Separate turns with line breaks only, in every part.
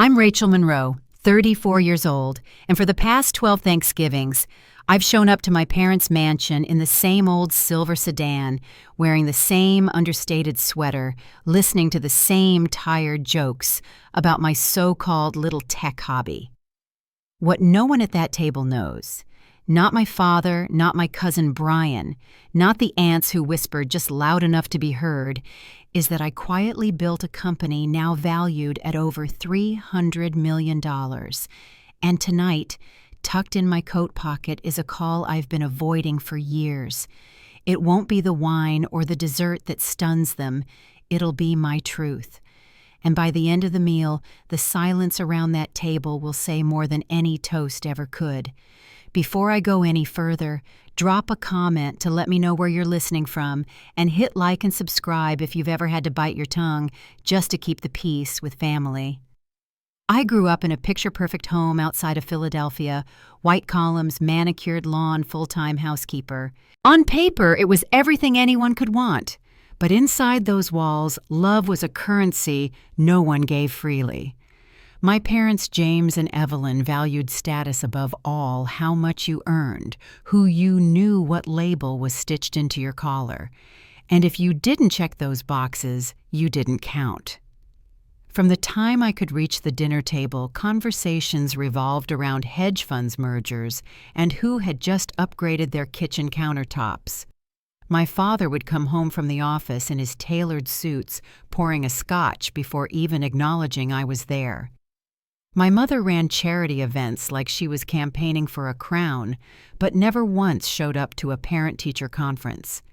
I'm Rachel Monroe, 34 years old, and for the past 12 Thanksgivings, I've shown up to my parents' mansion in the same old silver sedan, wearing the same understated sweater, listening to the same tired jokes about my so-called little tech hobby. What no one at that table knows, not my father, not my cousin Brian, not the aunts who whispered just loud enough to be heard, is that I quietly built a company now valued at over $300 million. And tonight, tucked in my coat pocket, is a call I've been avoiding for years. It won't be the wine or the dessert that stuns them. It'll be my truth. And by the end of the meal, the silence around that table will say more than any toast ever could. Before I go any further, drop a comment to let me know where you're listening from, and hit like and subscribe if you've ever had to bite your tongue just to keep the peace with family. I grew up in a picture-perfect home outside of Philadelphia, white columns, manicured lawn, full-time housekeeper. On paper, it was everything anyone could want. But inside those walls, love was a currency no one gave freely. My parents, James and Evelyn, valued status above all, how much you earned, who you knew, what label was stitched into your collar. And if you didn't check those boxes, you didn't count. From the time I could reach the dinner table, conversations revolved around hedge funds mergers and who had just upgraded their kitchen countertops. My father would come home from the office in his tailored suits, pouring a scotch before even acknowledging I was there. My mother ran charity events like she was campaigning for a crown, but never once showed up to a parent-teacher conference.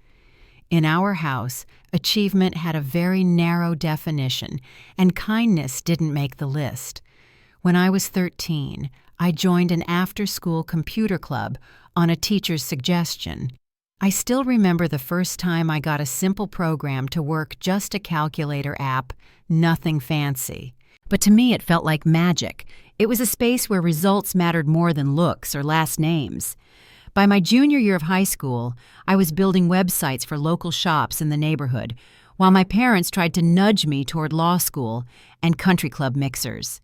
In our house, achievement had a very narrow definition, and kindness didn't make the list. When I was 13, I joined an after-school computer club on a teacher's suggestion. I still remember the first time I got a simple program to work, just a calculator app, nothing fancy. But to me, it felt like magic. It was a space where results mattered more than looks or last names. By my junior year of high school, I was building websites for local shops in the neighborhood, while my parents tried to nudge me toward law school and country club mixers.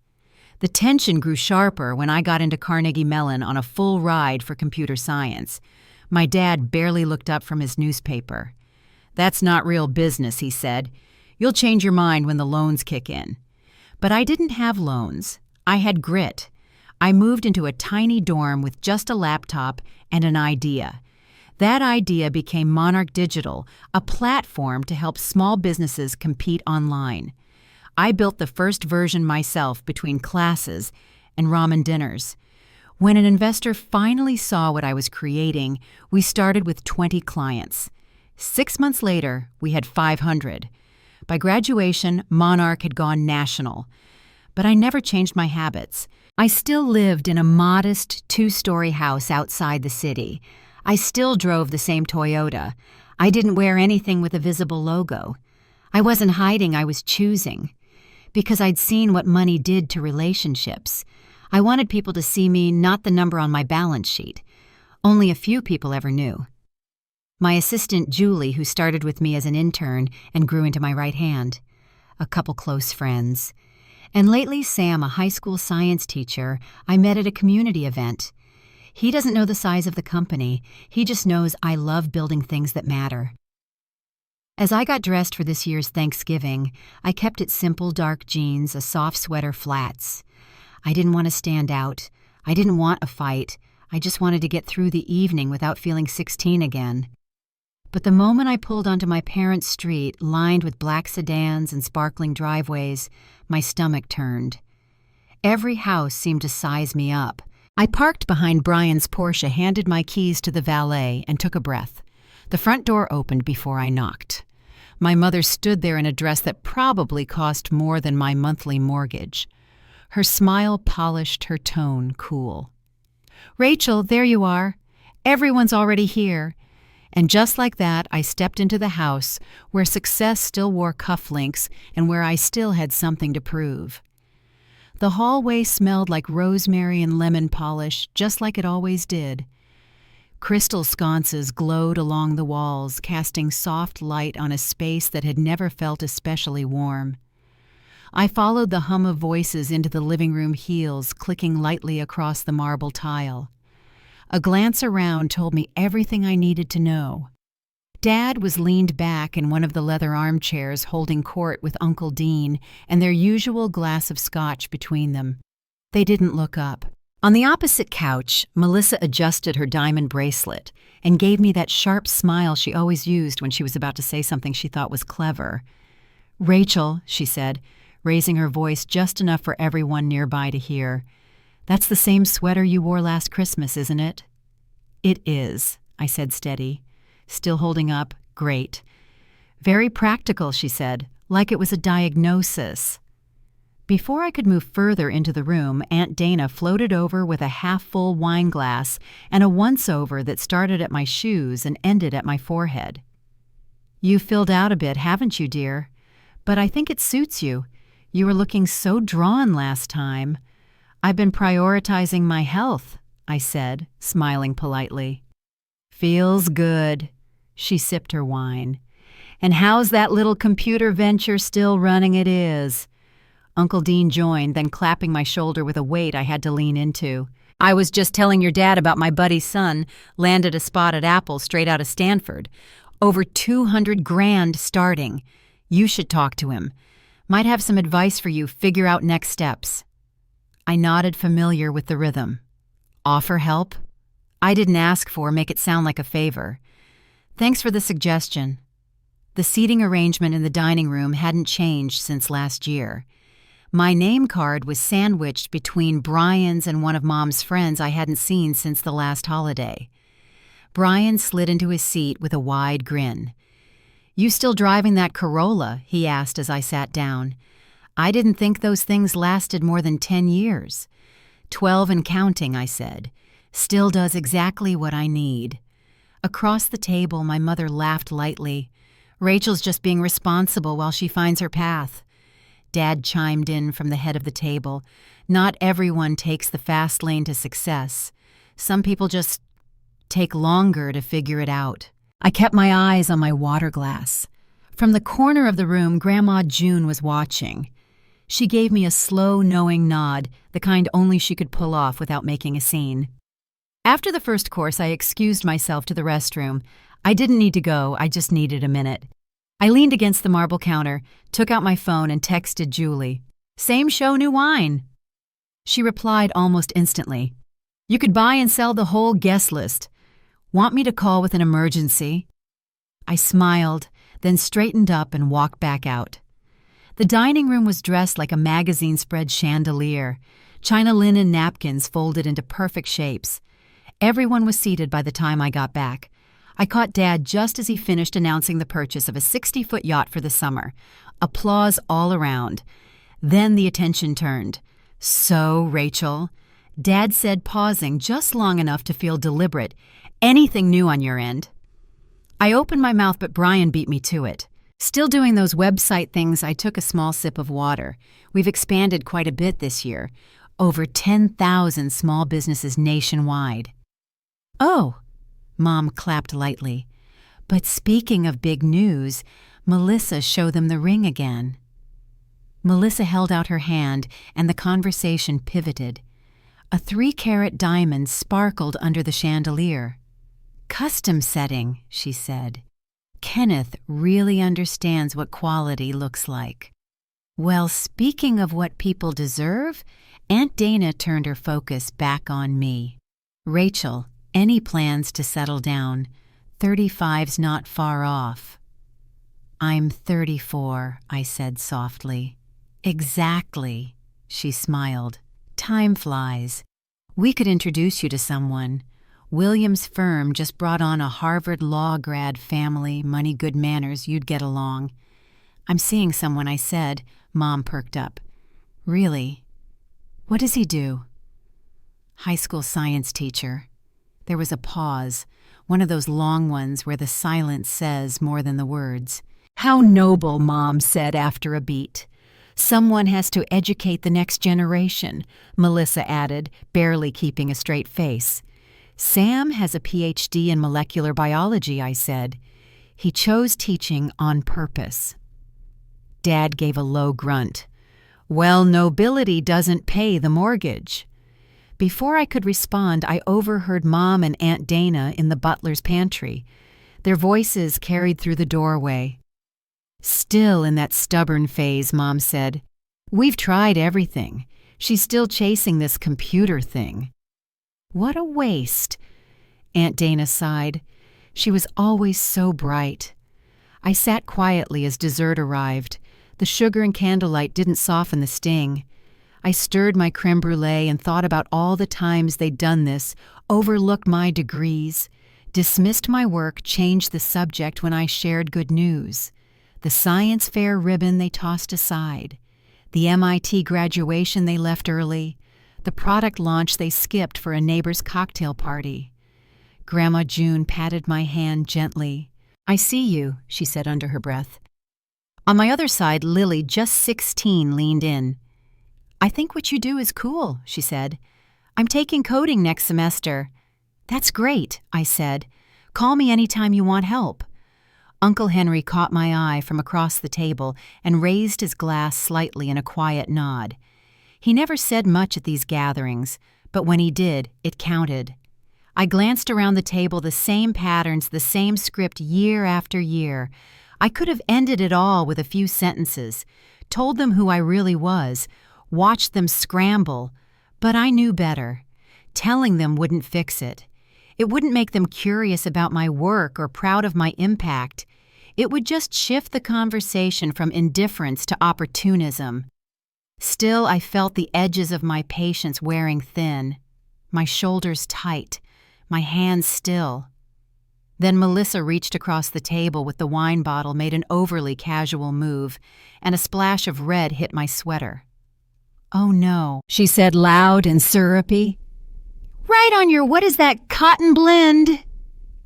The tension grew sharper when I got into Carnegie Mellon on a full ride for computer science. My dad barely looked up from his newspaper. "That's not real business," he said. "You'll change your mind when the loans kick in." But I didn't have loans. I had grit. I moved into a tiny dorm with just a laptop and an idea. That idea became Monarch Digital, a platform to help small businesses compete online. I built the first version myself between classes and ramen dinners. When an investor finally saw what I was creating, we started with 20 clients. 6 months later, we had 500. By graduation, Monarch had gone national. But I never changed my habits. I still lived in a modest 2-story house outside the city. I still drove the same Toyota. I didn't wear anything with a visible logo. I wasn't hiding, I was choosing. Because I'd seen what money did to relationships. I wanted people to see me, not the number on my balance sheet. Only a few people ever knew. My assistant, Julie, who started with me as an intern and grew into my right hand. A couple close friends. And lately, Sam, a high school science teacher, I met at a community event. He doesn't know the size of the company. He just knows I love building things that matter. As I got dressed for this year's Thanksgiving, I kept it simple, dark jeans, a soft sweater, flats. I didn't want to stand out. I didn't want a fight. I just wanted to get through the evening without feeling 16 again. But the moment I pulled onto my parents' street, lined with black sedans and sparkling driveways, my stomach turned. Every house seemed to size me up. I parked behind Brian's Porsche, handed my keys to the valet, and took a breath. The front door opened before I knocked. My mother stood there in a dress that probably cost more than my monthly mortgage. Her smile polished, her tone cool. "Rachel, there you are. Everyone's already here." And just like that, I stepped into the house where success still wore cufflinks and where I still had something to prove. The hallway smelled like rosemary and lemon polish, just like it always did. Crystal sconces glowed along the walls, casting soft light on a space that had never felt especially warm. I followed the hum of voices into the living room heels, clicking lightly across the marble tile. A glance around told me everything I needed to know. Dad was leaned back in one of the leather armchairs holding court with Uncle Dean and their usual glass of scotch between them. They didn't look up. On the opposite couch, Melissa adjusted her diamond bracelet and gave me that sharp smile she always used when she was about to say something she thought was clever. "Rachel," she said, raising her voice just enough for everyone nearby to hear, "that's the same sweater you wore last Christmas, isn't it?" "It is," I said steady. "Still holding up? Great." "Very practical," she said, like it was a diagnosis. Before I could move further into the room, Aunt Dana floated over with a half-full wine glass and a once-over that started at my shoes and ended at my forehead. "You've filled out a bit, haven't you, dear? But I think it suits you. You were looking so drawn last time." "I've been prioritizing my health," I said, smiling politely. "Feels good." She sipped her wine. "And how's that little computer venture still running it is?" Uncle Dean joined, then clapping my shoulder with a weight I had to lean into. "I was just telling your dad about my buddy's son, landed a spotted apple straight out of Stanford. Over 200 grand starting. You should talk to him. Might have some advice for you, figure out next steps." I nodded, familiar with the rhythm. "Offer help?" I didn't ask for, make it sound like a favor. "Thanks for the suggestion." The seating arrangement in the dining room hadn't changed since last year. My name card was sandwiched between Brian's and one of Mom's friends I hadn't seen since the last holiday. Brian slid into his seat with a wide grin. "You still driving that Corolla?" he asked as I sat down. "I didn't think those things lasted more than 10 years. 12 and counting," I said. "Still does exactly what I need." Across the table, my mother laughed lightly. "Rachel's just being responsible while she finds her path." Dad chimed in from the head of the table. "Not everyone takes the fast lane to success. Some people just take longer to figure it out." I kept my eyes on my water glass. From the corner of the room, Grandma June was watching. She gave me a slow, knowing nod, the kind only she could pull off without making a scene. After the first course, I excused myself to the restroom. I didn't need to go, I just needed a minute. I leaned against the marble counter, took out my phone, and texted Julie. "Same show, new wine." She replied almost instantly. "You could buy and sell the whole guest list. Want me to call with an emergency?" I smiled, then straightened up and walked back out. The dining room was dressed like a magazine spread chandelier, china linen napkins folded into perfect shapes. Everyone was seated by the time I got back. I caught Dad just as he finished announcing the purchase of a 60-foot yacht for the summer. Applause all around. Then the attention turned. "So, Rachel," Dad said, pausing just long enough to feel deliberate, "anything new on your end?" I opened my mouth, but Brian beat me to it. "Still doing those website things." I took a small sip of water. "We've expanded quite a bit this year. Over 10,000 small businesses nationwide." "Oh," Mom clapped lightly. "But speaking of big news, Melissa showed them the ring again." Melissa held out her hand, and the conversation pivoted. A 3-carat diamond sparkled under the chandelier. "Custom setting," she said. "Kenneth really understands what quality looks like." Well, speaking of what people deserve, Aunt Dana turned her focus back on me. "Rachel, any plans to settle down? 35's not far off." "I'm 34, I said softly. "Exactly," she smiled. "Time flies. We could introduce you to someone. William's firm just brought on a Harvard law grad family, money, good manners, you'd get along." "I'm seeing someone," I said. Mom perked up. "Really? What does he do?" "High school science teacher." There was a pause, one of those long ones where the silence says more than the words. "How noble," Mom said after a beat. "Someone has to educate the next generation," Melissa added, barely keeping a straight face. "Sam has a PhD in molecular biology," I said. "He chose teaching on purpose." Dad gave a low grunt. Well, nobility doesn't pay the mortgage. Before I could respond, I overheard Mom and Aunt Dana in the butler's pantry. Their voices carried through the doorway. Still in that stubborn phase, Mom said, "We've tried everything. She's still chasing this computer thing." "What a waste," Aunt Dana sighed. She was always so bright. I sat quietly as dessert arrived. The sugar and candlelight didn't soften the sting. I stirred my creme brulee and thought about all the times they'd done this, overlooked my degrees, dismissed my work, changed the subject when I shared good news. The science fair ribbon they tossed aside. The MIT graduation they left early. The product launch they skipped for a neighbor's cocktail party. Grandma June patted my hand gently. "I see you," she said under her breath. On my other side, Lily, just 16, leaned in. "I think what you do is cool," she said. "I'm taking coding next semester." "That's great," I said. "Call me anytime you want help." Uncle Henry caught my eye from across the table and raised his glass slightly in a quiet nod. He never said much at these gatherings, but when he did, it counted. I glanced around the table, the same patterns, the same script year after year. I could have ended it all with a few sentences, told them who I really was, watched them scramble, but I knew better. Telling them wouldn't fix it. It wouldn't make them curious about my work or proud of my impact. It would just shift the conversation from indifference to opportunism. Still, I felt the edges of my patience wearing thin, my shoulders tight, my hands still. Then Melissa reached across the table with the wine bottle, made an overly casual move, and a splash of red hit my sweater. "Oh no," she said loud and syrupy. "Right on your what is that cotton blend?"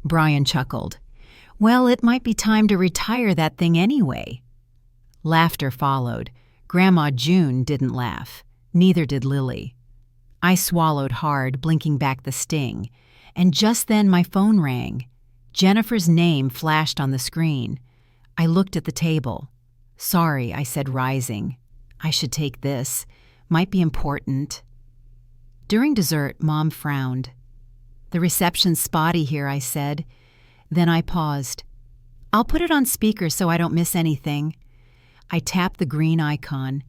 Brian chuckled. "Well, it might be time to retire that thing anyway." Laughter followed. Grandma June didn't laugh. Neither did Lily. I swallowed hard, blinking back the sting. And just then my phone rang. Jennifer's name flashed on the screen. I looked at the table. "Sorry," I said, rising. "I should take this. Might be important." During dessert, Mom frowned. "The reception's spotty here," I said. Then I paused. "I'll put it on speaker so I don't miss anything." I tapped the green icon.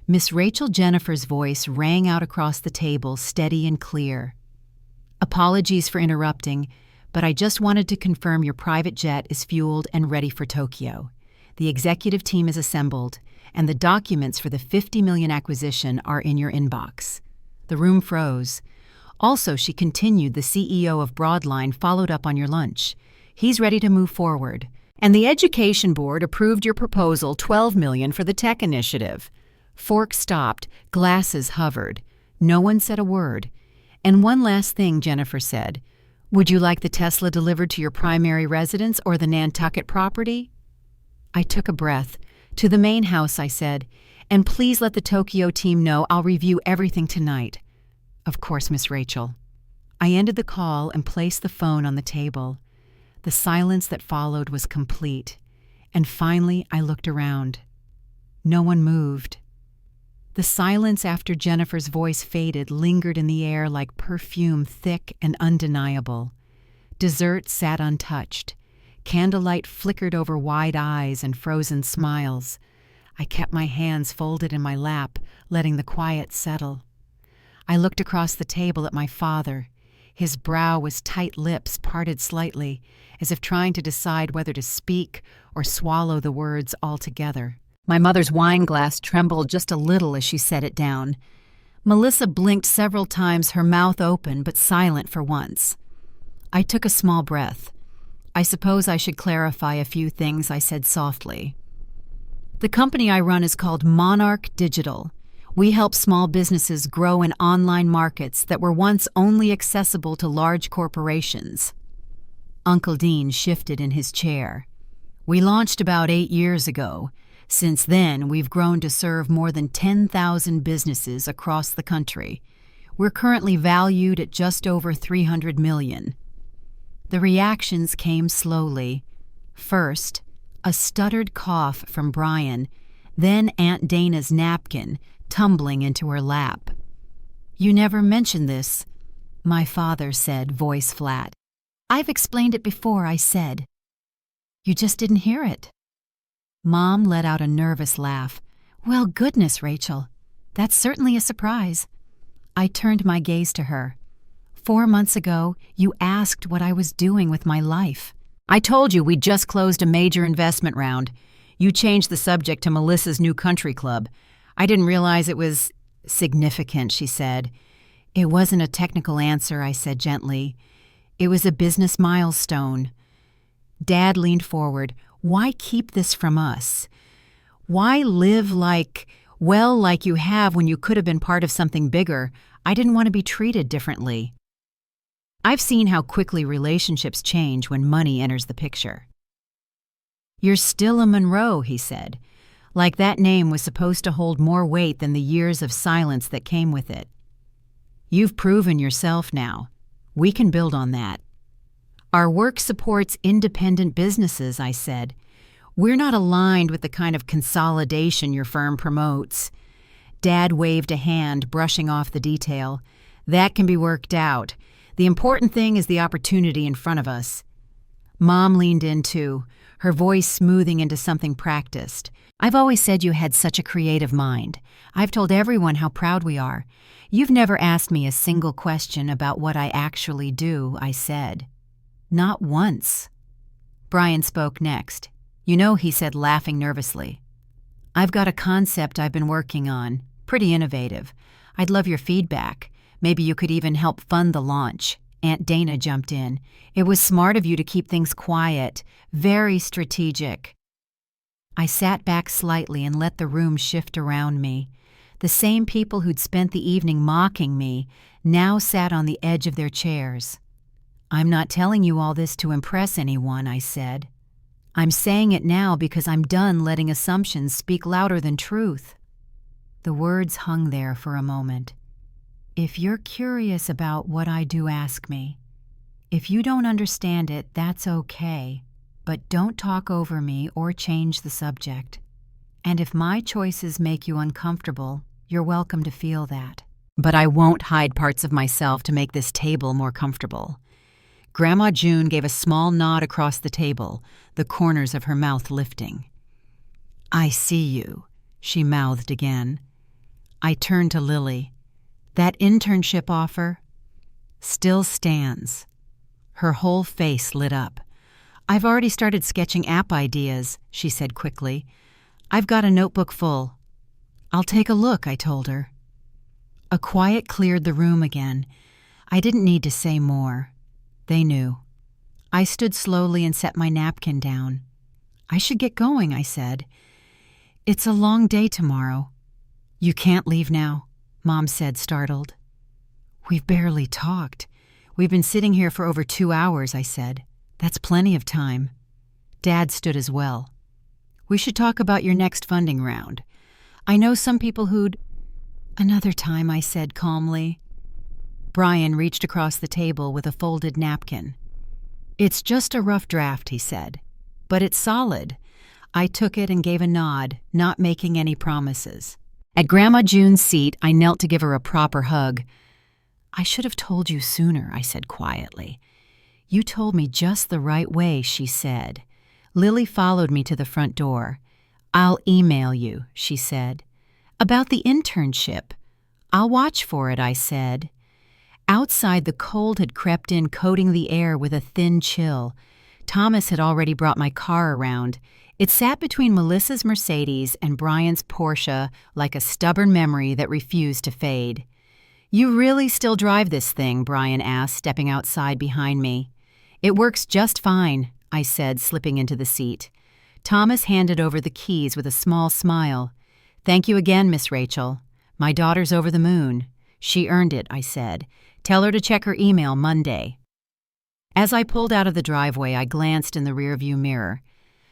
Miss Rachel Jennifer's voice rang out across the table, steady and clear. "Apologies for interrupting, but I just wanted to confirm your private jet is fueled and ready for Tokyo. The executive team is assembled, and the documents for the $50 million acquisition are in your inbox." The room froze. "Also," she continued, "the CEO of Broadline followed up on your lunch. He's ready to move forward. And the Education Board approved your proposal, $12 million for the tech initiative." Forks stopped, glasses hovered. No one said a word. "And one last thing," Jennifer said. "Would you like the Tesla delivered to your primary residence or the Nantucket property?" I took a breath. "To the main house," I said. "And please let the Tokyo team know I'll review everything tonight." "Of course, Miss Rachel." I ended the call and placed the phone on the table. The silence that followed was complete. And finally, I looked around. No one moved. The silence after Jennifer's voice faded lingered in the air like perfume, thick and undeniable. Dessert sat untouched. Candlelight flickered over wide eyes and frozen smiles. I kept my hands folded in my lap, letting the quiet settle. I looked across the table at my father. His brow was tight, lips parted slightly, as if trying to decide whether to speak or swallow the words altogether. My mother's wine glass trembled just a little as she set it down. Melissa blinked several times, her mouth open but silent for once. I took a small breath. "I suppose I should clarify a few things," I said softly. "The company I run is called Monarch Digital. We help small businesses grow in online markets that were once only accessible to large corporations." Uncle Dean shifted in his chair. "We launched about 8 years ago. Since then, we've grown to serve more than 10,000 businesses across the country. We're currently valued at just over $300 million. The reactions came slowly. First, a stuttered cough from Brian, then Aunt Dana's napkin, tumbling into her lap. "You never mentioned this," my father said, voice flat. "I've explained it before," I said. "You just didn't hear it." Mom let out a nervous laugh. "Well, goodness, Rachel. That's certainly a surprise." I turned my gaze to her. 4 months ago, you asked what I was doing with my life. I told you we'd just closed a major investment round. You changed the subject to Melissa's new country club. I didn't realize it was significant, she said. It wasn't a technical answer, I said gently. It was a business milestone. Dad leaned forward. Why keep this from us? Why live like you have when you could have been part of something bigger? I didn't want to be treated differently. I've seen how quickly relationships change when money enters the picture. You're still a Monroe, he said, like that name was supposed to hold more weight than the years of silence that came with it. You've proven yourself now. We can build on that. Our work supports independent businesses, I said. We're not aligned with the kind of consolidation your firm promotes. Dad waved a hand, brushing off the detail. That can be worked out. The important thing is the opportunity in front of us. Mom leaned in too, her voice smoothing into something practiced. I've always said you had such a creative mind. I've told everyone how proud we are. You've never asked me a single question about what I actually do, I said. Not once. Brian spoke next. You know, he said, laughing nervously. I've got a concept I've been working on. Pretty innovative. I'd love your feedback. Maybe you could even help fund the launch. Aunt Dana jumped in. It was smart of you to keep things quiet. Very strategic. I sat back slightly and let the room shift around me. The same people who'd spent the evening mocking me now sat on the edge of their chairs. I'm not telling you all this to impress anyone, I said. I'm saying it now because I'm done letting assumptions speak louder than truth. The words hung there for a moment. If you're curious about what I do, ask me. If you don't understand it, that's okay, but don't talk over me or change the subject. And if my choices make you uncomfortable, you're welcome to feel that. But I won't hide parts of myself to make this table more comfortable. Grandma June gave a small nod across the table, the corners of her mouth lifting. I see you, she mouthed again. I turned to Lily. That internship offer still stands. Her whole face lit up. I've already started sketching app ideas, she said quickly. I've got a notebook full. I'll take a look, I told her. A quiet cleared the room again. I didn't need to say more. They knew. I stood slowly and set my napkin down. I should get going, I said. It's a long day tomorrow. You can't leave now, Mom said, startled. We've barely talked. We've been sitting here for over 2 hours, I said. That's plenty of time. Dad stood as well. We should talk about your next funding round. I know some people who'd... Another time, I said calmly. Brian reached across the table with a folded napkin. It's just a rough draft, he said. But it's solid. I took it and gave a nod, not making any promises. At Grandma June's seat, I knelt to give her a proper hug. I should have told you sooner, I said quietly. You told me just the right way, she said. Lily followed me to the front door. I'll email you, she said. About the internship. I'll watch for it, I said. Outside, the cold had crept in, coating the air with a thin chill. Thomas had already brought my car around. It sat between Melissa's Mercedes and Brian's Porsche like a stubborn memory that refused to fade. You really still drive this thing? Brian asked, stepping outside behind me. It works just fine, I said, slipping into the seat. Thomas handed over the keys with a small smile. Thank you again, Miss Rachel. My daughter's over the moon. She earned it, I said. Tell her to check her email Monday. As I pulled out of the driveway, I glanced in the rearview mirror.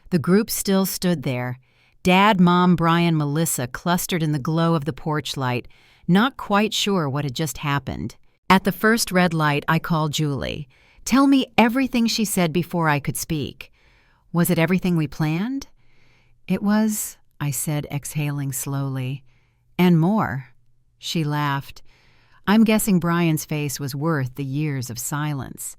The group still stood there. Dad, Mom, Brian, Melissa clustered in the glow of the porch light, not quite sure what had just happened. At the first red light, I called Julie. Tell me everything she said before I could speak. Was it everything we planned? It was, I said, exhaling slowly. And more. She laughed. I'm guessing Brian's face was worth the years of silence.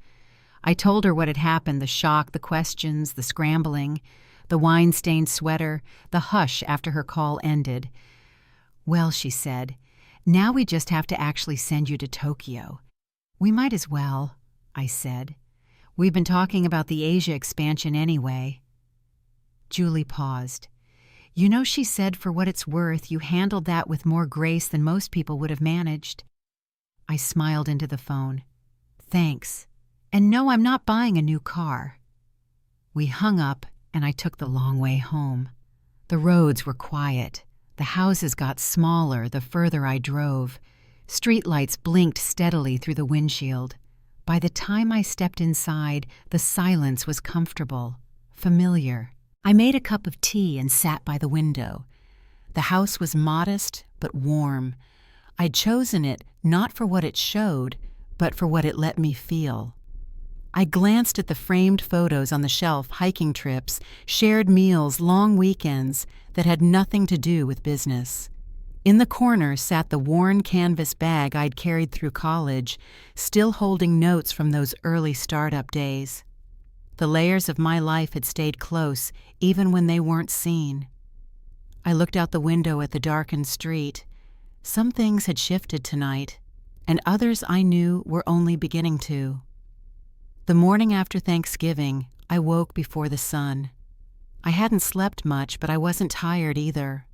I told her what had happened, the shock, the questions, the scrambling, the wine-stained sweater, the hush after her call ended. Well, she said, now we just have to actually send you to Tokyo. We might as well, I said. We've been talking about the Asia expansion anyway. Julie paused. You know, she said, for what it's worth, you handled that with more grace than most people would have managed. I smiled into the phone. Thanks. And no, I'm not buying a new car. We hung up, and I took the long way home. The roads were quiet. The houses got smaller the further I drove. Streetlights blinked steadily through the windshield. By the time I stepped inside, the silence was comfortable, familiar. I made a cup of tea and sat by the window. The house was modest but warm. I'd chosen it not for what it showed, but for what it let me feel. I glanced at the framed photos on the shelf, hiking trips, shared meals, long weekends that had nothing to do with business. In the corner sat the worn canvas bag I'd carried through college, still holding notes from those early startup days. The layers of my life had stayed close, even when they weren't seen. I looked out the window at the darkened street. Some things had shifted tonight, and others I knew were only beginning to. The morning after Thanksgiving, I woke before the sun. I hadn't slept much, but I wasn't tired either.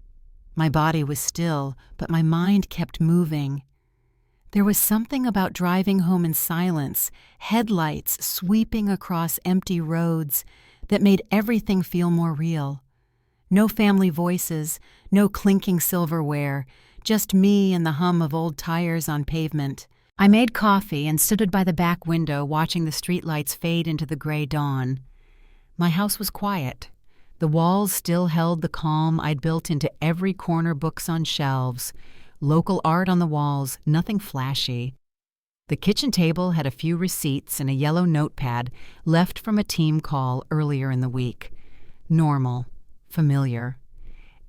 My body was still, but my mind kept moving. There was something about driving home in silence, headlights sweeping across empty roads, that made everything feel more real. No family voices, no clinking silverware, just me and the hum of old tires on pavement. I made coffee and stood by the back window watching the streetlights fade into the gray dawn. My house was quiet. The walls still held the calm I'd built into every corner, books on shelves, local art on the walls, nothing flashy. The kitchen table had a few receipts and a yellow notepad left from a team call earlier in the week. Normal, familiar.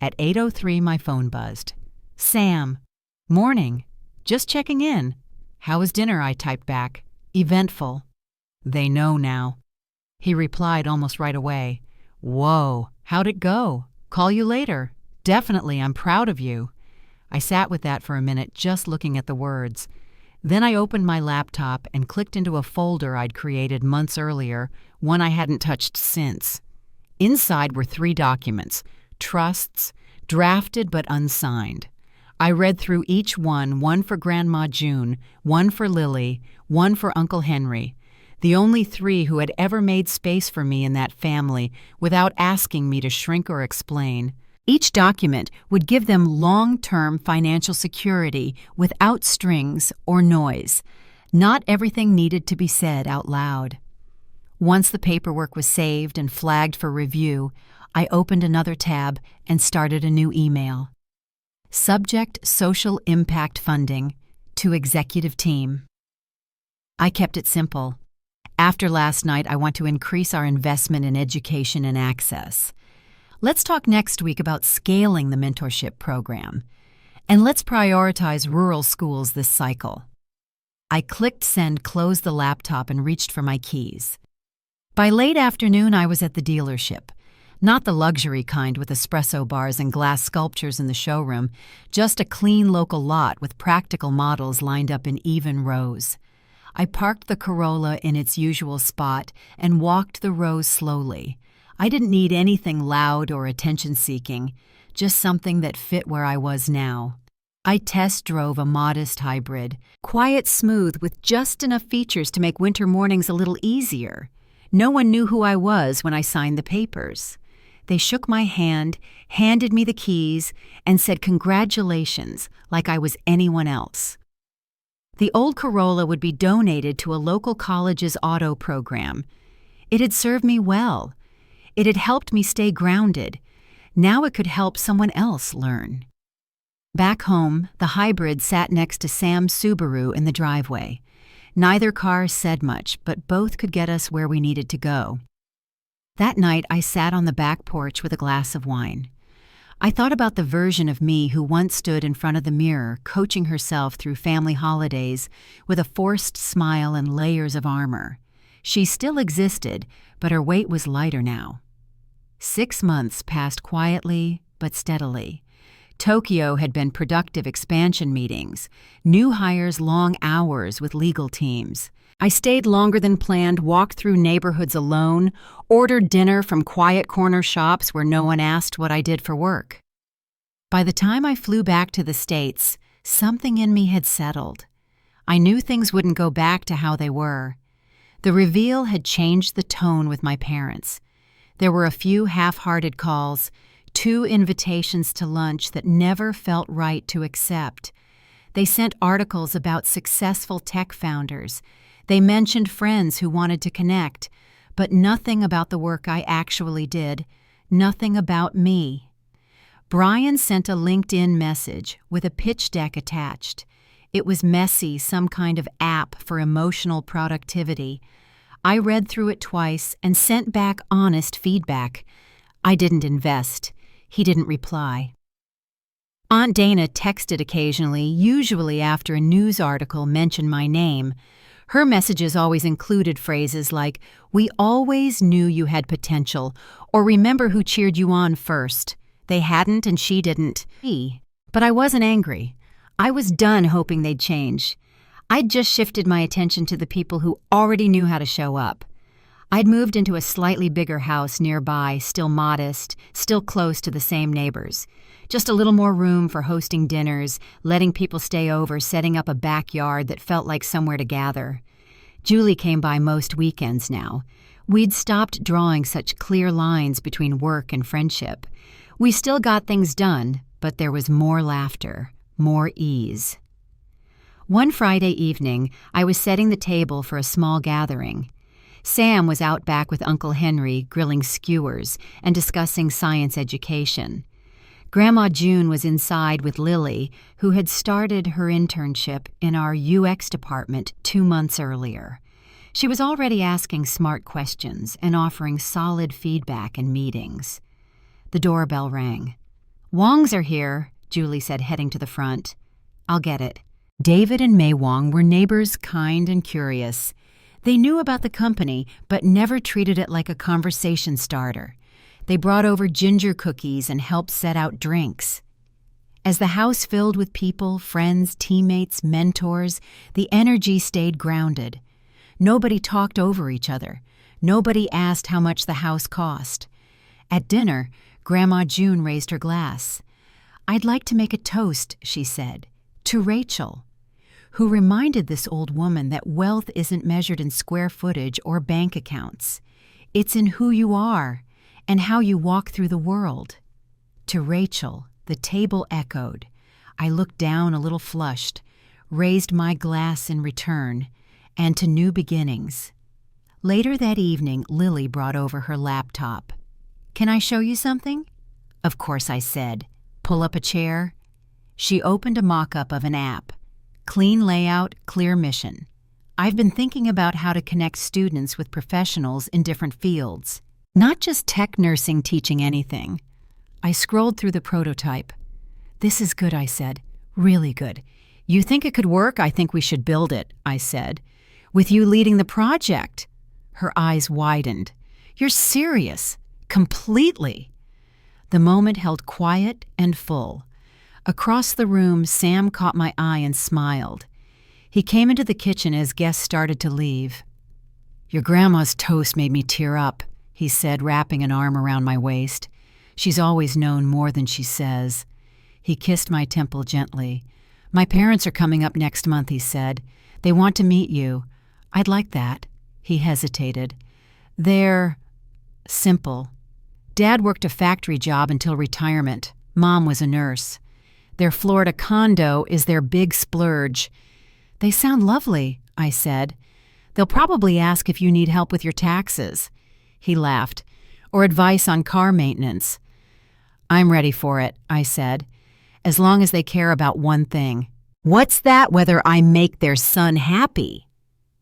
At 8:03, my phone buzzed. Sam. Morning. Just checking in. How was dinner? I typed back. Eventful. They know now. He replied almost right away. Whoa, how'd it go? Call you later. Definitely, I'm proud of you. I sat with that for a minute, just looking at the words. Then I opened my laptop and clicked into a folder I'd created months earlier, one I hadn't touched since. Inside were 3 documents, trusts, drafted but unsigned. I read through each one for Grandma June, one for Lily, one for Uncle Henry, the only 3 who had ever made space for me in that family without asking me to shrink or explain. Each document would give them long-term financial security without strings or noise. Not everything needed to be said out loud. Once the paperwork was saved and flagged for review, I opened another tab and started a new email. Subject: Social Impact Funding to Executive Team. I kept it simple. After last night, I want to increase our investment in education and access. Let's talk next week about scaling the mentorship program. And let's prioritize rural schools this cycle. I clicked send, closed the laptop, and reached for my keys. By late afternoon, I was at the dealership. Not the luxury kind with espresso bars and glass sculptures in the showroom, just a clean local lot with practical models lined up in even rows. I parked the Corolla in its usual spot and walked the rows slowly. I didn't need anything loud or attention-seeking, just something that fit where I was now. I test drove a Modest hybrid, quiet, smooth, with just enough features to make winter mornings a little easier. No one knew who I was when I signed the papers. They shook my hand, handed me the keys, and said congratulations, like I was anyone else. The old Corolla would be donated to a local college's auto program. It had served me well. It had helped me stay grounded. Now it could help someone else learn. Back home, the hybrid sat next to Sam's Subaru in the driveway. Neither car said much, but both could get us where we needed to go. That night, I sat on the back porch with a glass of wine. I thought about the version of me who once stood in front of the mirror, coaching herself through family holidays with a forced smile and layers of armor. She still existed, but her weight was lighter now. 6 months passed quietly but steadily. Tokyo had been productive expansion meetings, new hires long hours with legal teams. I stayed longer than planned, walked through neighborhoods alone, ordered dinner from quiet corner shops where no one asked what I did for work. By the time I flew back to the States, something in me had settled. I knew things wouldn't go back to how they were. The reveal had changed the tone with my parents. There were a few half-hearted calls, 2 invitations to lunch that never felt right to accept. They sent articles about successful tech founders. They mentioned friends who wanted to connect, but nothing about the work I actually did, nothing about me. Brian sent a LinkedIn message with a pitch deck attached. It was messy, some kind of app for emotional productivity. I read through it twice and sent back honest feedback. I didn't invest. He didn't reply. Aunt Dana texted occasionally, usually after a news article mentioned my name. Her messages always included phrases like, "We always knew you had potential," or "Remember who cheered you on first." They hadn't and she didn't. But I wasn't angry. I was done hoping they'd change. I'd just shifted my attention to the people who already knew how to show up. I'd moved into a slightly bigger house nearby, still modest, still close to the same neighbors. Just a little more room for hosting dinners, letting people stay over, setting up a backyard that felt like somewhere to gather. Julie came by most weekends now. We'd stopped drawing such clear lines between work and friendship. We still got things done, but there was more laughter, more ease. One Friday evening, I was setting the table for a small gathering. Sam was out back with Uncle Henry grilling skewers and discussing science education. Grandma June was inside with Lily, who had started her internship in our UX department 2 months earlier. She was already asking smart questions and offering solid feedback in meetings. The doorbell rang. "Wongs are here," Julie said, heading to the front. "I'll get it." David and May Wong were neighbors, kind and curious. They knew about the company, but never treated it like a conversation starter. They brought over ginger cookies and helped set out drinks. As the house filled with people, friends, teammates, mentors, the energy stayed grounded. Nobody talked over each other. Nobody asked how much the house cost. At dinner, Grandma June raised her glass. "I'd like to make a toast," she said, "to Rachel," who reminded this old woman that wealth isn't measured in square footage or bank accounts. It's in who you are and how you walk through the world. To Rachel, the table echoed. I looked down a little flushed, raised my glass in return, and to new beginnings. Later that evening, Lily brought over her laptop. "Can I show you something?" "Of course," I said. "Pull up a chair." She opened a mock-up of an app. Clean layout, clear mission. I've been thinking about how to connect students with professionals in different fields. Not just tech nursing teaching anything. I scrolled through the prototype. "This is good," I said. "Really good. You think it could work? I think we should build it," I said. "With you leading the project." Her eyes widened. "You're serious? Completely?" The moment held quiet and full. Across the room, Sam caught my eye and smiled. He came into the kitchen as guests started to leave. "Your grandma's toast made me tear up," he said, wrapping an arm around my waist. "She's always known more than she says." He kissed my temple gently. "My parents are coming up next month," he said. "They want to meet you." "I'd like that." He hesitated. "They're simple. Dad worked a factory job until retirement. Mom was a nurse. Their Florida condo is their big splurge." "They sound lovely," I said. "They'll probably ask if you need help with your taxes." He laughed. "Or advice on car maintenance." "I'm ready for it," I said, "as long as they care about one thing." "What's that? Whether I make their son happy?"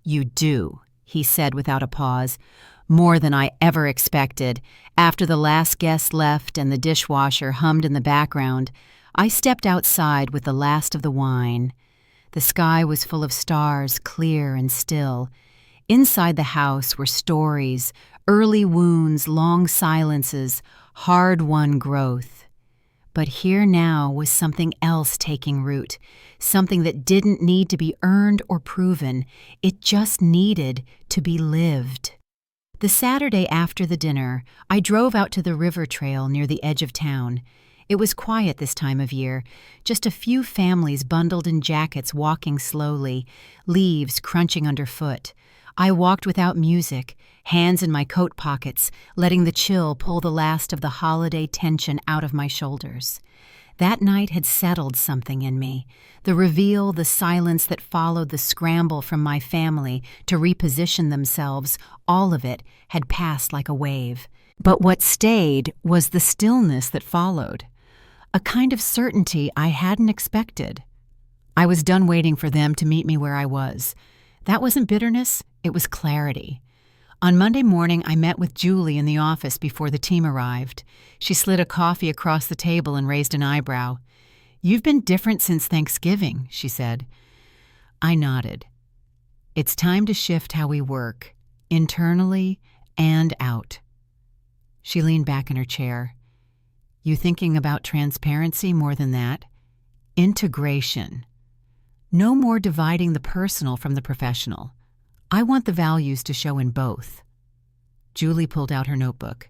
"You do," he said without a pause. more than I ever expected. After the last guest left and the dishwasher hummed in the background, I stepped outside with the last of the wine. The sky was full of stars, clear and still. Inside the house were stories, early wounds, long silences, hard-won growth. But here now was something else taking root, something that didn't need to be earned or proven. It just needed to be lived. The Saturday after the dinner, I drove out to the river trail near the edge of town. It was quiet this time of year, just a few families bundled in jackets walking slowly, leaves crunching underfoot. I walked without music, hands in my coat pockets, letting the chill pull the last of the holiday tension out of my shoulders. That night had settled something in me. The reveal, the silence that followed the scramble from my family to reposition themselves, all of it had passed like a wave. But what stayed was the stillness that followed. A kind of certainty I hadn't expected. I was done waiting for them to meet me where I was. That wasn't bitterness, it was clarity. On Monday morning, I met with Julie in the office before the team arrived. She slid a coffee across the table and raised an eyebrow. "You've been different since Thanksgiving," she said. I nodded. It's time to shift how we work, internally and out. She leaned back in her chair. "You thinking about transparency more than that? Integration. No more dividing the personal from the professional. I want the values to show in both." Julie pulled out her notebook.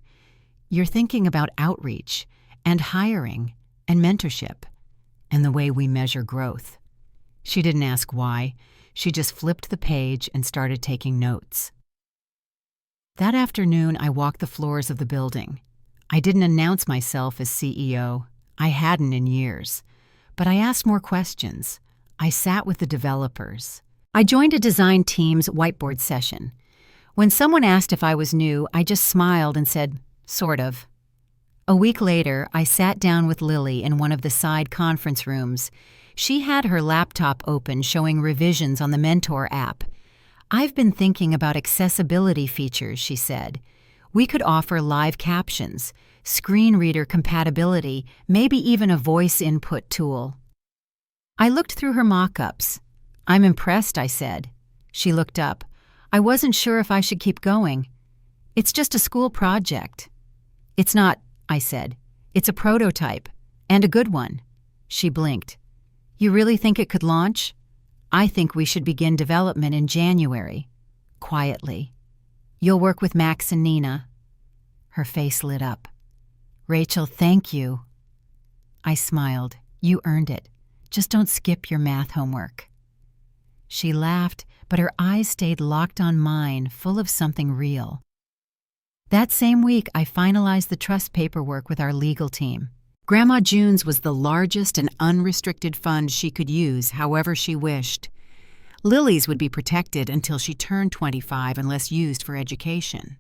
"You're thinking about outreach and hiring and mentorship and the way we measure growth." She didn't ask why. She just flipped the page and started taking notes. That afternoon, I walked the floors of the building. I didn't announce myself as CEO. I hadn't in years. But I asked more questions. I sat with the developers. I joined a design team's whiteboard session. When someone asked if I was new, I just smiled and said, "Sort of." A week later, I sat down with Lily in one of the side conference rooms. She had her laptop open showing revisions on the Mentor app. "I've been thinking about accessibility features," she said. "We could offer live captions, screen reader compatibility, maybe even a voice input tool." I looked through her mock-ups. "I'm impressed," I said. She looked up. "I wasn't sure if I should keep going." "It's just a school project." "It's not," I said. "It's a prototype, and a good one." She blinked. "You really think it could launch?" "I think we should begin development in January." Quietly. "You'll work with Max and Nina." Her face lit up. "Rachel, thank you." I smiled. "You earned it. Just don't skip your math homework." She laughed, but her eyes stayed locked on mine, full of something real. That same week, I finalized the trust paperwork with our legal team. Grandma June's was the largest and unrestricted fund she could use however she wished. Lily's would be protected until she turned 25 unless used for education.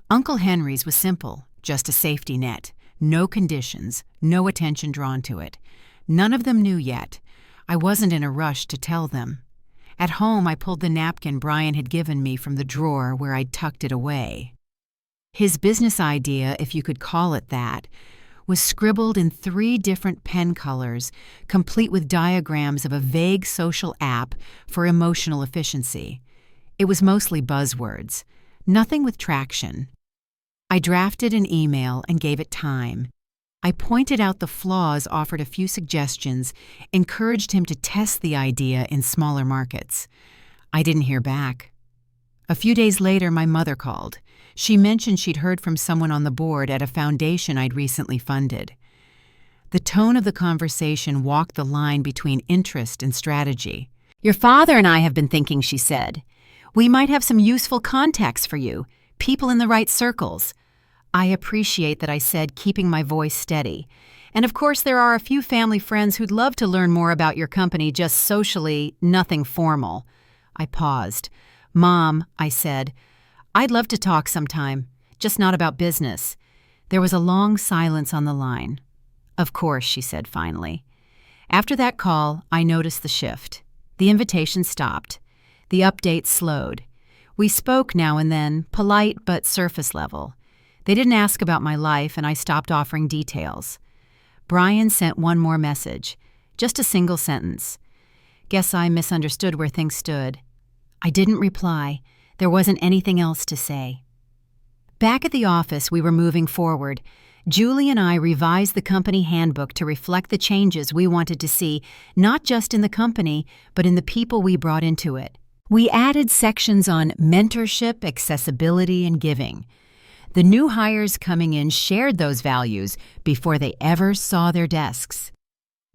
Uncle Henry's was simple, just a safety net. No conditions, no attention drawn to it. None of them knew yet. I wasn't in a rush to tell them. At home, I pulled the napkin Brian had given me from the drawer where I'd tucked it away. His business idea, if you could call it that, was scribbled in 3 different pen colors, complete with diagrams of a vague social app for emotional efficiency. It was mostly buzzwords, nothing with traction. I drafted an email and gave it time. I pointed out the flaws, offered a few suggestions, encouraged him to test the idea in smaller markets. I didn't hear back. A few days later, my mother called. She mentioned she'd heard from someone on the board at a foundation I'd recently funded. The tone of the conversation walked the line between interest and strategy. "Your father and I have been thinking," she said. "We might have some useful contacts for you, people in the right circles." I appreciate that I said, keeping my voice steady. "And of course there are a few family friends who'd love to learn more about your company just socially, nothing formal." I paused. "Mom," I said, "I'd love to talk sometime, just not about business." There was a long silence on the line. "Of course," she said finally. After that call, I noticed the shift. The invitation stopped. The updates slowed. We spoke now and then, polite but surface level. They didn't ask about my life, and I stopped offering details. Brian sent one more message, just a single sentence. Guess I misunderstood where things stood. I didn't reply. There wasn't anything else to say. Back at the office, we were moving forward. Julie and I revised the company handbook to reflect the changes we wanted to see, not just in the company, but in the people we brought into it. We added sections on mentorship, accessibility, and giving. The new hires coming in shared those values before they ever saw their desks.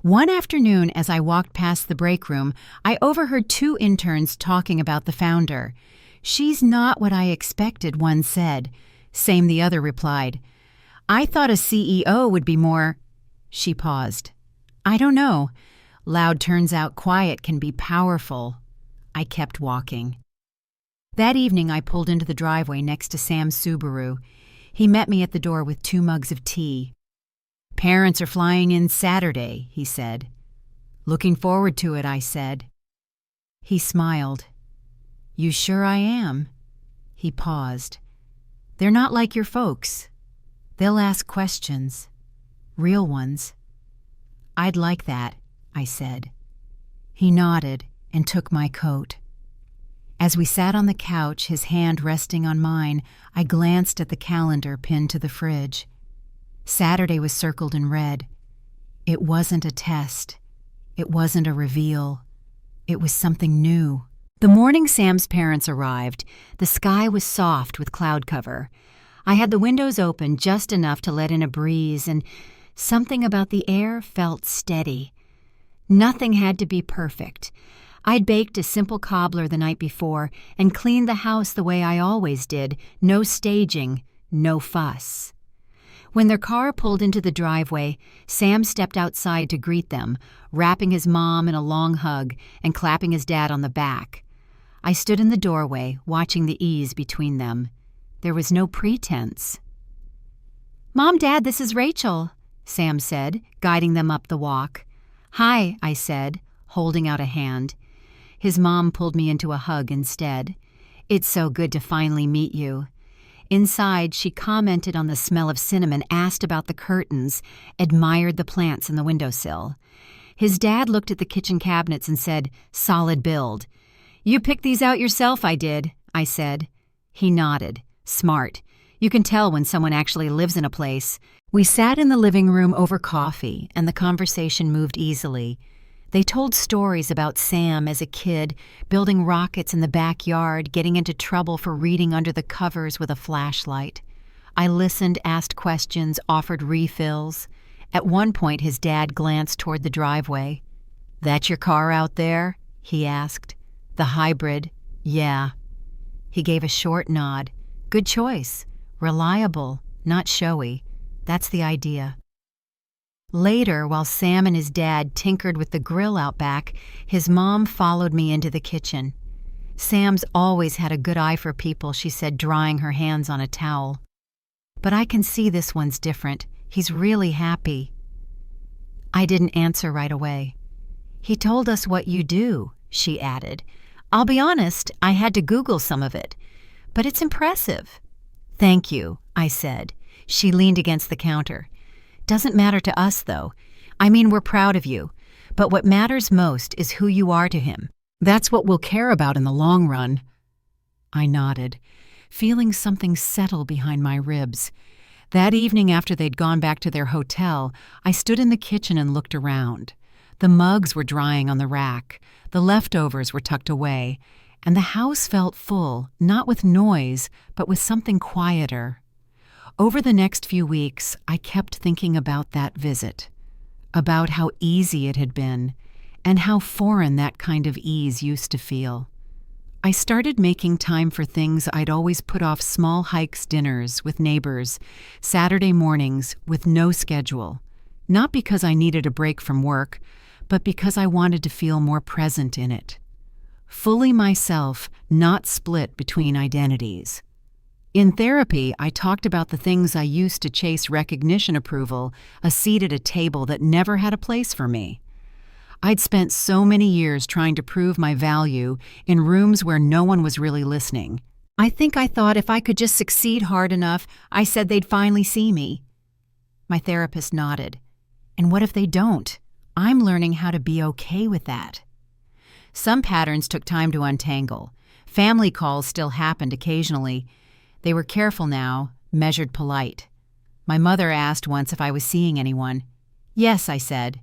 One afternoon, as I walked past the break room, I overheard two interns talking about the founder. "She's not what I expected," one said. Same, the other replied. "I thought a CEO would be more—" She paused. "I don't know. Loud turns out quiet can be powerful." I kept walking. That evening I pulled into the driveway next to Sam's Subaru. He met me at the door with 2 mugs of tea. "Parents are flying in Saturday," he said. "Looking forward to it," I said. He smiled. "You sure I am?" He paused. "They're not like your folks. They'll ask questions. Real ones." "I'd like that," I said. He nodded and took my coat. As we sat on the couch, his hand resting on mine, I glanced at the calendar pinned to the fridge. Saturday was circled in red. It wasn't a test. It wasn't a reveal. It was something new. The morning Sam's parents arrived, the sky was soft with cloud cover. I had the windows open just enough to let in a breeze, and something about the air felt steady. Nothing had to be perfect. I'd baked a simple cobbler the night before and cleaned the house the way I always did, no staging, no fuss. When their car pulled into the driveway, Sam stepped outside to greet them, wrapping his mom in a long hug and clapping his dad on the back. I stood in the doorway, watching the ease between them. There was no pretense. "Mom, Dad, this is Rachel," Sam said, guiding them up the walk. "Hi," I said, holding out a hand. His mom pulled me into a hug instead. "It's so good to finally meet you." Inside, she commented on the smell of cinnamon, asked about the curtains, admired the plants in the windowsill. His dad looked at the kitchen cabinets and said, "Solid build." "You picked these out yourself?" I did, I said. He nodded. "Smart. You can tell when someone actually lives in a place." We sat in the living room over coffee, and the conversation moved easily. They told stories about Sam as a kid, building rockets in the backyard, getting into trouble for reading under the covers with a flashlight. I listened, asked questions, offered refills. At one point, his dad glanced toward the driveway. "That your car out there?" he asked. "The hybrid." "Yeah." He gave a short nod. "Good choice. Reliable, not showy. That's the idea." Later, while Sam and his dad tinkered with the grill out back, his mom followed me into the kitchen. "Sam's always had a good eye for people," she said, drying her hands on a towel. "But I can see this one's different. He's really happy." I didn't answer right away. "He told us what you do," she added. "I'll be honest, I had to Google some of it. But it's impressive." "Thank you," I said. She leaned against the counter. "Doesn't matter to us, though. I mean, we're proud of you. But what matters most is who you are to him. That's what we'll care about in the long run." I nodded, feeling something settle behind my ribs. That evening after they'd gone back to their hotel, I stood in the kitchen and looked around. The mugs were drying on the rack. The leftovers were tucked away. And the house felt full, not with noise, but with something quieter. Over the next few weeks, I kept thinking about that visit, about how easy it had been, and how foreign that kind of ease used to feel. I started making time for things I'd always put off: small hikes, dinners with neighbors, Saturday mornings with no schedule, not because I needed a break from work, but because I wanted to feel more present in it. Fully myself, not split between identities. In therapy, I talked about the things I used to chase: recognition, approval, a seat at a table that never had a place for me. I'd spent so many years trying to prove my value in rooms where no one was really listening. I think I thought if I could just succeed hard enough, I said they'd finally see me. My therapist nodded. And what if they don't? I'm learning how to be okay with that. Some patterns took time to untangle. Family calls still happened occasionally. They were careful now, measured polite. My mother asked once if I was seeing anyone. Yes, I said.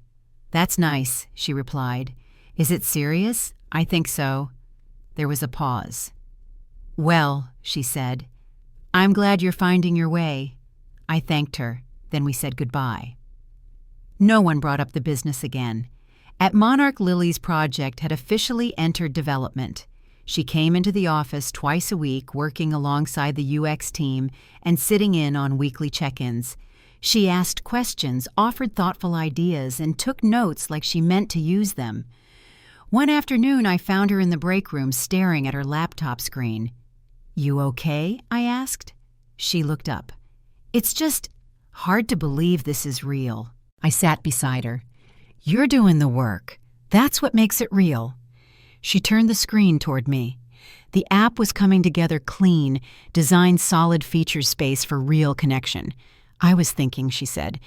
That's nice, she replied. Is it serious? I think so. There was a pause. Well, she said, I'm glad you're finding your way. I thanked her. Then we said goodbye. No one brought up the business again. At Monarch, Lily's project had officially entered development. She came into the office twice a week, working alongside the UX team and sitting in on weekly check-ins. She asked questions, offered thoughtful ideas, and took notes like she meant to use them. One afternoon, I found her in the break room staring at her laptop screen. You okay? I asked. She looked up. It's just hard to believe this is real. I sat beside her. You're doing the work. That's what makes it real. She turned the screen toward me. The app was coming together clean, designed solid feature space for real connection. I was thinking, she said,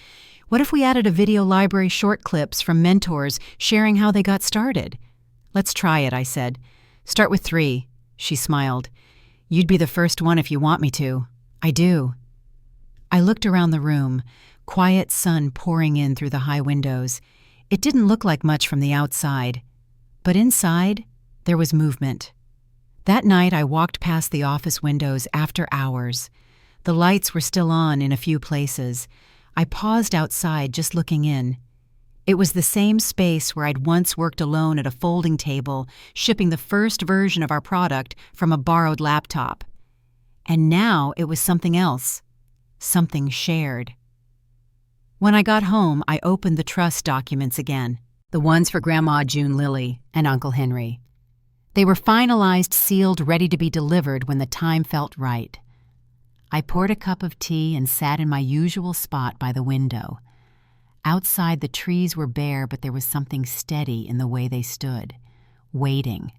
what if we added a video library short clips from mentors sharing how they got started? Let's try it, I said. Start with 3. She smiled. You'd be the first one if you want me to. I do. I looked around the room, quiet sun pouring in through the high windows. It didn't look like much from the outside. But inside, there was movement. That night, I walked past the office windows after hours. The lights were still on in a few places. I paused outside, just looking in. It was the same space where I'd once worked alone at a folding table, shipping the first version of our product from a borrowed laptop. And now it was something else, something shared. When I got home, I opened the trust documents again, the ones for Grandma June Lilly and Uncle Henry. They were finalized, sealed, ready to be delivered when the time felt right. I poured a cup of tea and sat in my usual spot by the window. Outside, the trees were bare, but there was something steady in the way they stood, waiting,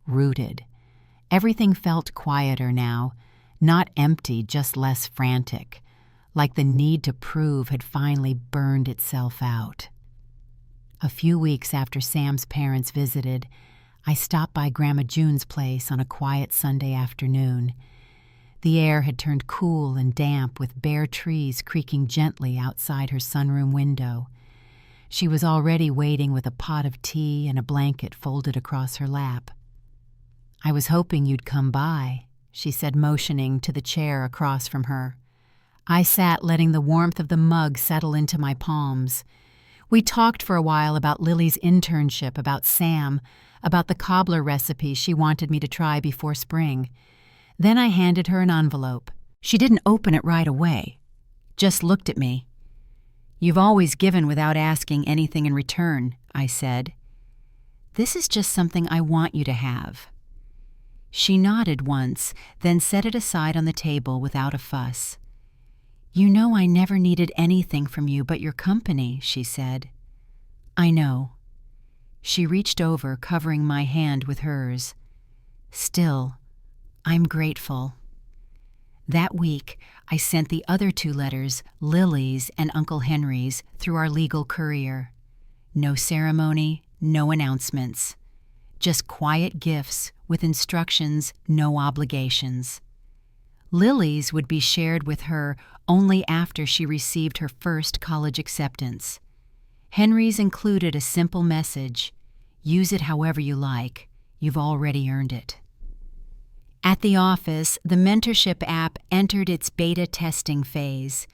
rooted. Everything felt quieter now, not empty, just less frantic, like the need to prove had finally burned itself out. A few weeks after Sam's parents visited, I stopped by Grandma June's place on a quiet Sunday afternoon. The air had turned cool and damp with bare trees creaking gently outside her sunroom window. She was already waiting with a pot of tea and a blanket folded across her lap. I was hoping you'd come by, she said, motioning to the chair across from her. I sat, letting the warmth of the mug settle into my palms. We talked for a while about Lily's internship, about Sam, about the cobbler recipe she wanted me to try before spring. Then I handed her an envelope. She didn't open it right away, just looked at me. You've always given without asking anything in return, I said. This is just something I want you to have. She nodded once, then set it aside on the table without a fuss. You know I never needed anything from you but your company, she said. I know. She reached over, covering my hand with hers. Still, I'm grateful. That week, I sent the other 2 letters, Lily's and Uncle Henry's, through our legal courier. No ceremony, no announcements. Just quiet gifts with instructions, no obligations. Lily's would be shared with her only after she received her first college acceptance. Henry's included a simple message: use it however you like, you've already earned it. At the office, the mentorship app entered its beta testing phase.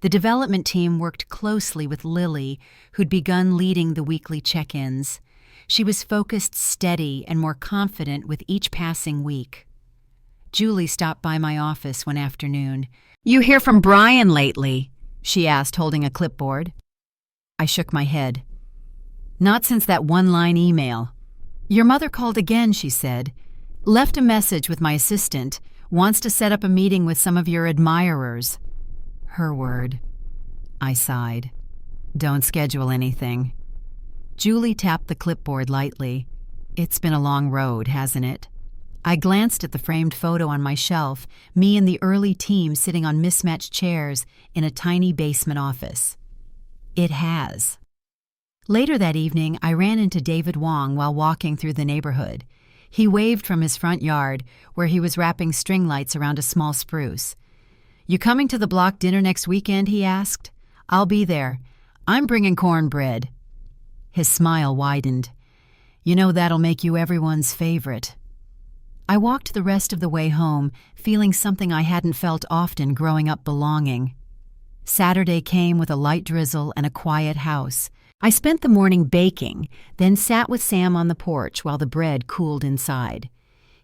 The development team worked closely with Lily, who'd begun leading the weekly check-ins. She was focused, steady, and more confident with each passing week. Julie stopped by my office one afternoon. You hear from Brian lately? She asked, holding a clipboard. I shook my head. Not since that one-line email. Your mother called again, she said. Left a message with my assistant. Wants to set up a meeting with some of your admirers. Her word. I sighed. Don't schedule anything. Julie tapped the clipboard lightly. It's been a long road, hasn't it? I glanced at the framed photo on my shelf, me and the early team sitting on mismatched chairs in a tiny basement office. It has. Later that evening, I ran into David Wong while walking through the neighborhood. He waved from his front yard, where he was wrapping string lights around a small spruce. "You coming to the block dinner next weekend?" he asked. "I'll be there. I'm bringing cornbread." His smile widened. "You know that'll make you everyone's favorite." I walked the rest of the way home, feeling something I hadn't felt often growing up: belonging. Saturday came with a light drizzle and a quiet house. I spent the morning baking, then sat with Sam on the porch while the bread cooled inside.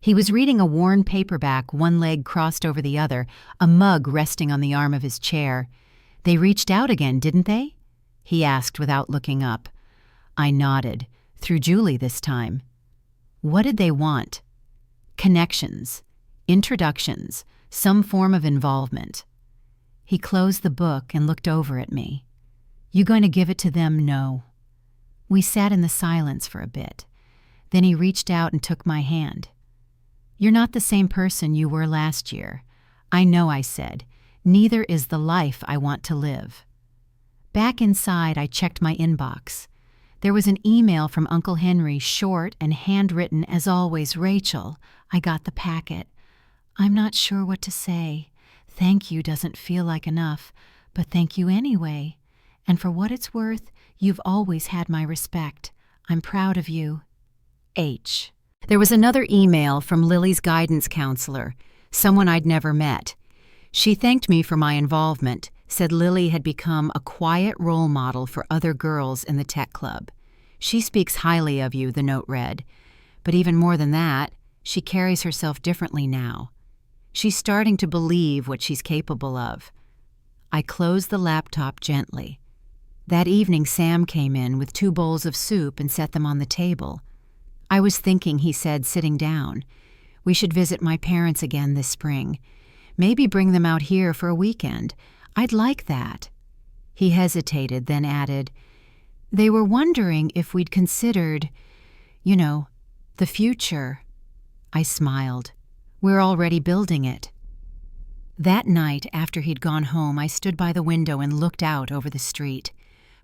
He was reading a worn paperback, one leg crossed over the other, a mug resting on the arm of his chair. "They reached out again, didn't they?" he asked without looking up. I nodded, through Julie this time. What did they want? Connections, introductions, some form of involvement. He closed the book and looked over at me. "You going to give it to them?" "No." We sat in the silence for a bit. Then he reached out and took my hand. "You're not the same person you were last year." "I know," I said. "Neither is the life I want to live." Back inside, I checked my inbox. There was an email from Uncle Henry, short and handwritten as always. "Rachel, I got the packet. I'm not sure what to say. Thank you doesn't feel like enough, but thank you anyway. And for what it's worth, you've always had my respect. I'm proud of you. H." There was another email from Lily's guidance counselor, someone I'd never met. She thanked me for my involvement, said Lily had become a quiet role model for other girls in the tech club. "She speaks highly of you," the note read. "But even more than that, she carries herself differently now. She's starting to believe what she's capable of." I closed the laptop gently. That evening, Sam came in with 2 bowls of soup and set them on the table. "I was thinking," he said, sitting down, "we should visit my parents again this spring. Maybe bring them out here for a weekend. I'd like that." He hesitated, then added, "They were wondering if we'd considered, the future." I smiled. "We're already building it." That night, after he'd gone home, I stood by the window and looked out over the street.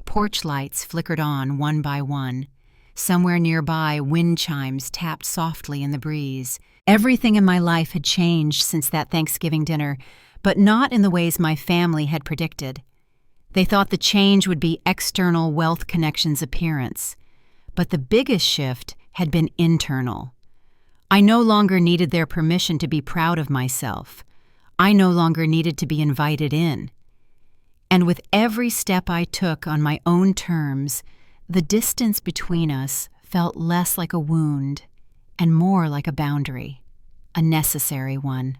Porch lights flickered on one by one. Somewhere nearby, wind chimes tapped softly in the breeze. Everything in my life had changed since that Thanksgiving dinner, but not in the ways my family had predicted. They thought the change would be external wealth connections appearance. But the biggest shift had been internal. I no longer needed their permission to be proud of myself. I no longer needed to be invited in. And with every step I took on my own terms, the distance between us felt less like a wound and more like a boundary, a necessary one.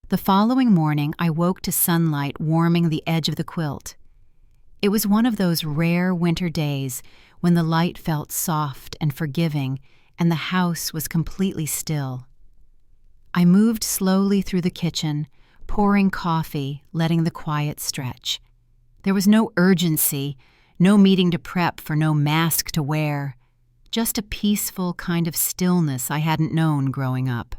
The following morning, I woke to sunlight warming the edge of the quilt. It was one of those rare winter days when the light felt soft and forgiving and the house was completely still. I moved slowly through the kitchen, pouring coffee, letting the quiet stretch. There was no urgency, no meeting to prep for, no mask to wear, just a peaceful kind of stillness I hadn't known growing up.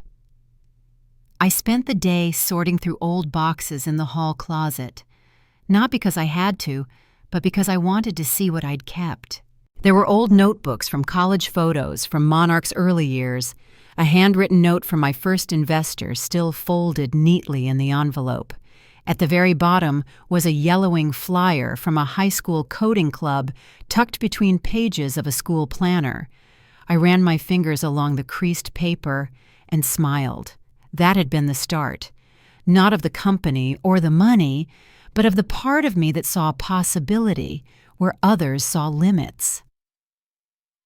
I spent the day sorting through old boxes in the hall closet, not because I had to, but because I wanted to see what I'd kept. There were old notebooks from college photos from Monarch's early years, a handwritten note from my first investor still folded neatly in the envelope. At the very bottom was a yellowing flyer from a high school coding club tucked between pages of a school planner. I ran my fingers along the creased paper and smiled. That had been the start, not of the company or the money, but of the part of me that saw possibility where others saw limits.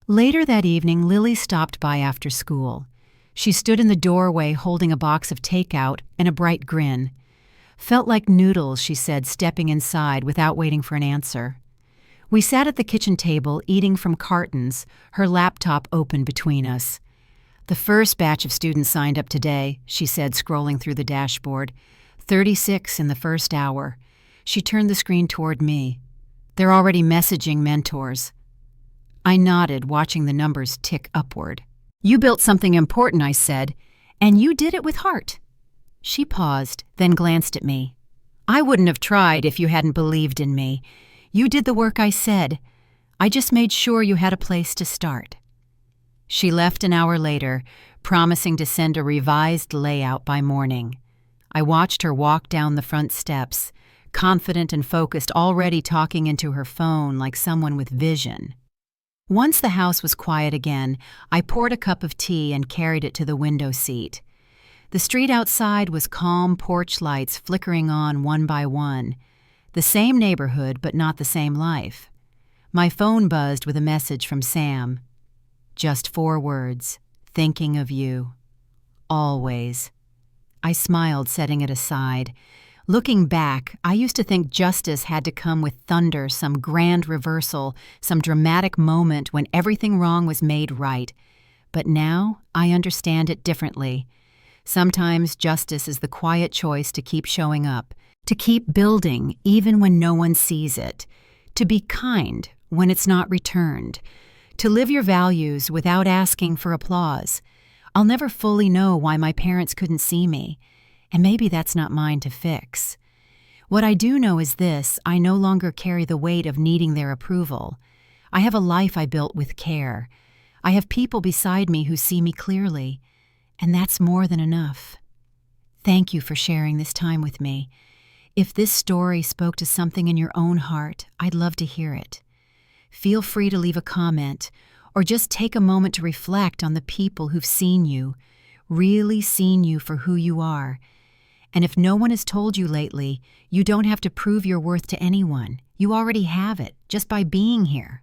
Later that evening, Lily stopped by after school. She stood in the doorway holding a box of takeout and a bright grin. "Felt like noodles," she said, stepping inside without waiting for an answer. We sat at the kitchen table, eating from cartons, her laptop open between us. "The first batch of students signed up today," she said, scrolling through the dashboard. 36 in the first hour. She turned the screen toward me. "They're already messaging mentors." I nodded, watching the numbers tick upward. "You built something important," I said, And you did it with heart." She paused, then glanced at me. "I wouldn't have tried if you hadn't believed in me. You did the work I said. I just made sure you had a place to start." She left an hour later, promising to send a revised layout by morning. I watched her walk down the front steps, confident and focused, already talking into her phone like someone with vision. Once the house was quiet again, I poured a cup of tea and carried it to the window seat. The street outside was calm, porch lights flickering on one by one. The same neighborhood, but not the same life. My phone buzzed with a message from Sam. Just 4 words, "Thinking of you. Always." I smiled, setting it aside. Looking back, I used to think justice had to come with thunder, some grand reversal, some dramatic moment when everything wrong was made right. But now, I understand it differently. Sometimes justice is the quiet choice to keep showing up, to keep building even when no one sees it, to be kind when it's not returned, to live your values without asking for applause. I'll never fully know why my parents couldn't see me, and maybe that's not mine to fix. What I do know is this: I no longer carry the weight of needing their approval. I have a life I built with care. I have people beside me who see me clearly, and that's more than enough. Thank you for sharing this time with me. If this story spoke to something in your own heart, I'd love to hear it. Feel free to leave a comment, or just take a moment to reflect on the people who've seen you, really seen you for who you are. And if no one has told you lately, you don't have to prove your worth to anyone. You already have it, just by being here.